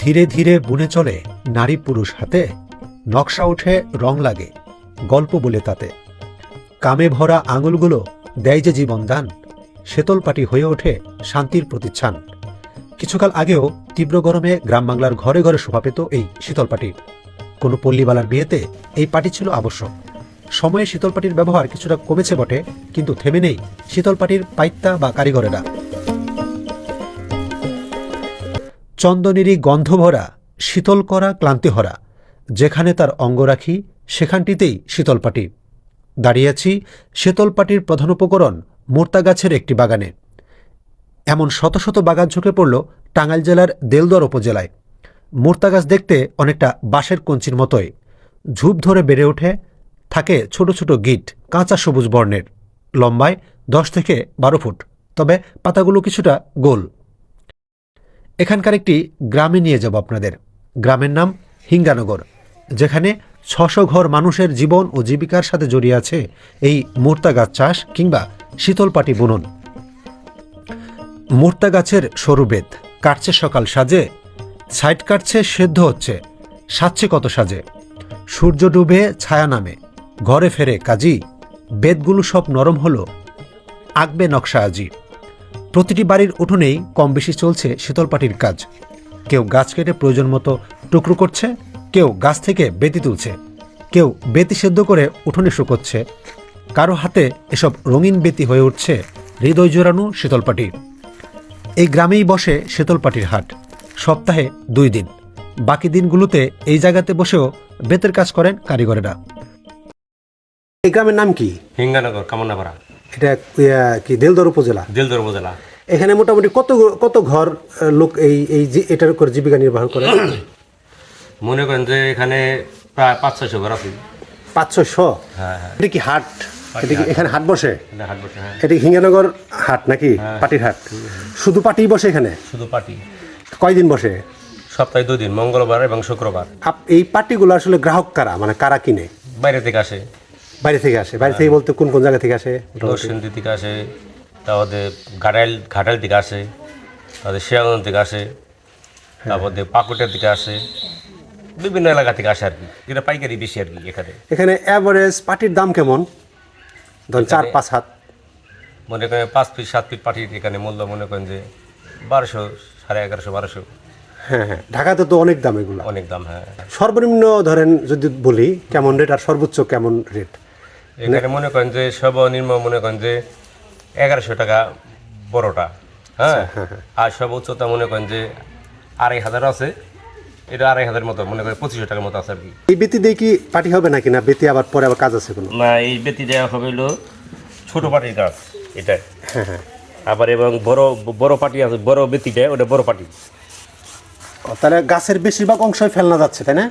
ধীরে ধীরে বুনে চলে নারী পুরুষ হাতে, নকশা ওঠে রং লাগে গল্প বলে তাতে। কামে ভরা আঙুলগুলো দেয় যে জীবনদান, শীতলপাটি হয়ে ওঠে শান্তির প্রতিচ্ছান। কিছুকাল আগেও তীব্র গরমে গ্রাম বাংলার ঘরে ঘরে শোভা পেত এই শীতলপাটি। কোনো পল্লীবালার বিয়েতে এই পাটি ছিল আবশ্যক। সময়ে শীতলপাটির ব্যবহার কিছুটা কমেছে বটে, কিন্তু থেমে নেই শীতলপাটির পাইত্যা বা কারিগরেরা। চন্দনেরই গন্ধভরা শীতল করা ক্লান্তিহরা, যেখানে তার অঙ্গ রাখি সেখানটিতেই শীতলপাটি। দাঁড়িয়ে আছি শীতলপাটির প্রধান উপকরণ মুর্তা গাছের একটি বাগানে। এমন শত শত বাগান ঝুঁকে পড়ল টাঙ্গাইল জেলার দেলদুয়ার উপজেলায়। মুর্তা গাছ দেখতে অনেকটা বাঁশের কঞ্চির মতোই, ঝুপ ধরে বেড়ে ওঠে, থাকে ছোট ছোট গিট, কাঁচা সবুজ বর্ণের, লম্বায় 10 থেকে 12 ফুট, তবে পাতাগুলো কিছুটা গোল। এখানকার একটি গ্রামে নিয়ে যাব আপনাদের। গ্রামের নাম হিঙ্গানগর, যেখানে 600 ঘর মানুষের জীবন ও জীবিকার সাথে জড়িয়ে আছে এই মুর্তা গাছ চাষ কিংবা শীতলপাটি বুনন। মুর্তা গাছের সরু বেত কাটছে সকাল সাজে, সাইড কাটছে সেদ্ধ হচ্ছে, সাজছে কত সাজে। সূর্য ডুবে ছায়া নামে, ঘরে ফেরে কাজী, বেতগুলো সব নরম হলো, আঁকবে নকশা আজি। প্রতিটি বাড়ির উঠোনেই কম বেশি চলছে শীতলপাটির কাজ। কেউ গাছ কেটে প্রয়োজন মতো টুকরো করছে, কেউ গাছ থেকে বেতি তুলছে, কেউ বেতি সেদ্ধ করে উঠোনে শুকোচ্ছে। কারো হাতে এসব রঙিন বেতি হয়ে উঠছে হৃদয় জোড়ানো শীতলপাটি। এই গ্রামেই বসে শীতলপাটির হাট, সপ্তাহে 2 দিন। বাকি দিনগুলোতে এই জায়গাতে বসেও বেতের কাজ করেন কারিগরেরা। এই গ্রামের নাম কি? হিঙ্গানগর, কামনাপাড়া। এটা কি দেলদুয়ার উপজেলা? দেলদুয়ার উপজেলা। এখানে মোটামুটি কত ঘর লোক এই এটার উপর জীবিকা নির্বাহ করে? মনে করেন যে এখানে প্রায় 500-600 ঘর আছে। 500-600? হ্যাঁ। এটা কি হাট? এটা কি এখানে হাট বসে? হাট বসে, হ্যাঁ। এটা হিঙ্গানগর হাট নাকি পাটির হাট? শুধু পাটি বসে এখানে? শুধু পাটি। কয়দিন বসে? সপ্তাহে 2 দিন, মঙ্গলবার এবং শুক্রবার। এই পাটিগুলো আসলে গ্রাহক কারা, মানে কারা কিনে? বাইরে থেকে আসে। বাইরে থেকে আসে? বাইরে থেকে বলতে কোন কোন জায়গা থেকে আসে? নরসিংদী থেকে আসে, তারপরে ঘাটাইল থেকে আসে, তারপরে শিয়ালগঞ্জ থেকে আসে, তারপরে পাকুটের থেকে আসে, বিভিন্ন এলাকা থেকে আসে আর কি। যেটা পাইকারি বেশি আর কি। এখানে অ্যাভারেজ পাটির দাম কেমন? ধরুন 4-5 হাত মনে করেন 5 ফিট 7 ফিট পাটির এখানে মূল্য মনে করেন যে 1200, 1150, 1200। হ্যাঁ। ঢাকাতে তো অনেক দাম, এগুলো অনেক দাম। হ্যাঁ। সর্বনিম্ন ধরেন যদি বলি কেমন রেট, আর সর্বোচ্চ কেমন রেট? এখানে মনে করেন যে সর্বনিম্ন মনে করেন যে 1100 টাকা বড়টা। হ্যাঁ। আর সর্বোচ্চতা মনে করেন যে 2500 আছে। এটা 2500 মতো, মনে করেন 2500 টাকার মতো আছে আর কি। এই বেতি দিয়ে কি পাটি হবে নাকি, না বেতি আবার পরে আবার কাজ আছে কোনো? না, এই বেতি দেওয়া হবে হলো ছোট পাটির গাছ এটা। হ্যাঁ। আবার এবং বড় পাটি আছে, বড় বেতি দেয়, ওটা বড় পাটি। তাহলে গাছের বেশিরভাগ অংশই ফেলনা যাচ্ছে, তাই না?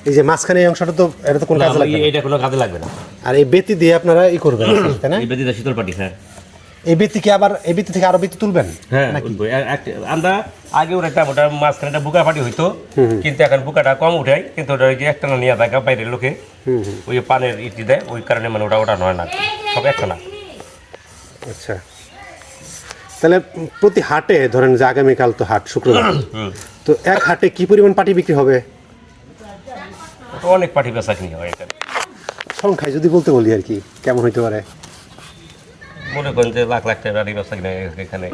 এই যে মাঝখানে এই অংশটা তো এটা তো কোনো কাজে লাগবে না। এটা কোনো কাজে লাগবে না। আর এই বেতি দিয়ে আপনারা করবেন, তাই না? এই বেতিটা শীতল পাটি। হ্যাঁ। এই বেতি কি আবার এই বেতি থেকে আরো বেতি তুলবেন? হ্যাঁ, আমরা আগে ওটা মাঝখানে একটা বুকা পাটি হইতো, কিন্তু এখন বুকাটা কম উঠাই, কিন্তু ওটা ওই যে একটা নিয়ে থাকে বাইরের লোকে, ওই পানের ইটি দেয়, ওই কারণে মানে ওটা নয় না, সব একটা না। আচ্ছা, তাহলে প্রতি হাটে ধরেন যে আগামীকাল তো হাট, শুক্রবার, তো এক হাটে কি পরিমাণ পাটি বিক্রি হবে? অনেক পাটি বেচা কিনি হয় এখানে। সংখ্যায় যদি বলতে বলি আর কি, কেমন হইতে পারে? মনে করেন যে লাখ লাখ টাকা বেচা কিনা এখানে।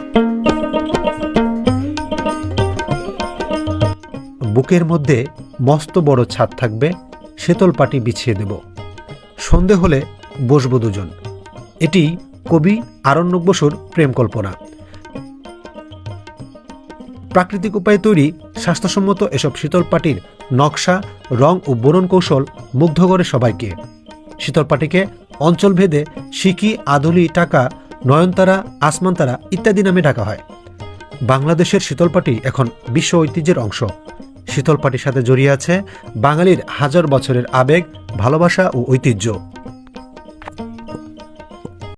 বুকের মধ্যে মস্ত বড় ছাদ থাকবে, শীতল পাটি বিছিয়ে দেব, সন্ধে হলে বসবো দুজন। এটি কবি আরণ্যক বসুর প্রেম কল্পনা। প্রাকৃতিক উপায়ে তৈরি স্বাস্থ্যসম্মত এসব শীতল পাটির নকশা, রং ও বুনন কৌশল মুগ্ধ করে সবাইকে। শীতল পাটিকে অঞ্চলভেদে সিকি, আদলি, টাকা, নয়নতারা, আসমানতারা ইত্যাদি নামে ডাকা হয়। বাংলাদেশের শীতলপাটি এখন বিশ্ব ঐতিহ্যের অংশ। শীতলপাটির সাথে জড়িয়ে আছে বাঙালির হাজার বছরের আবেগ, ভালোবাসা ও ঐতিহ্য।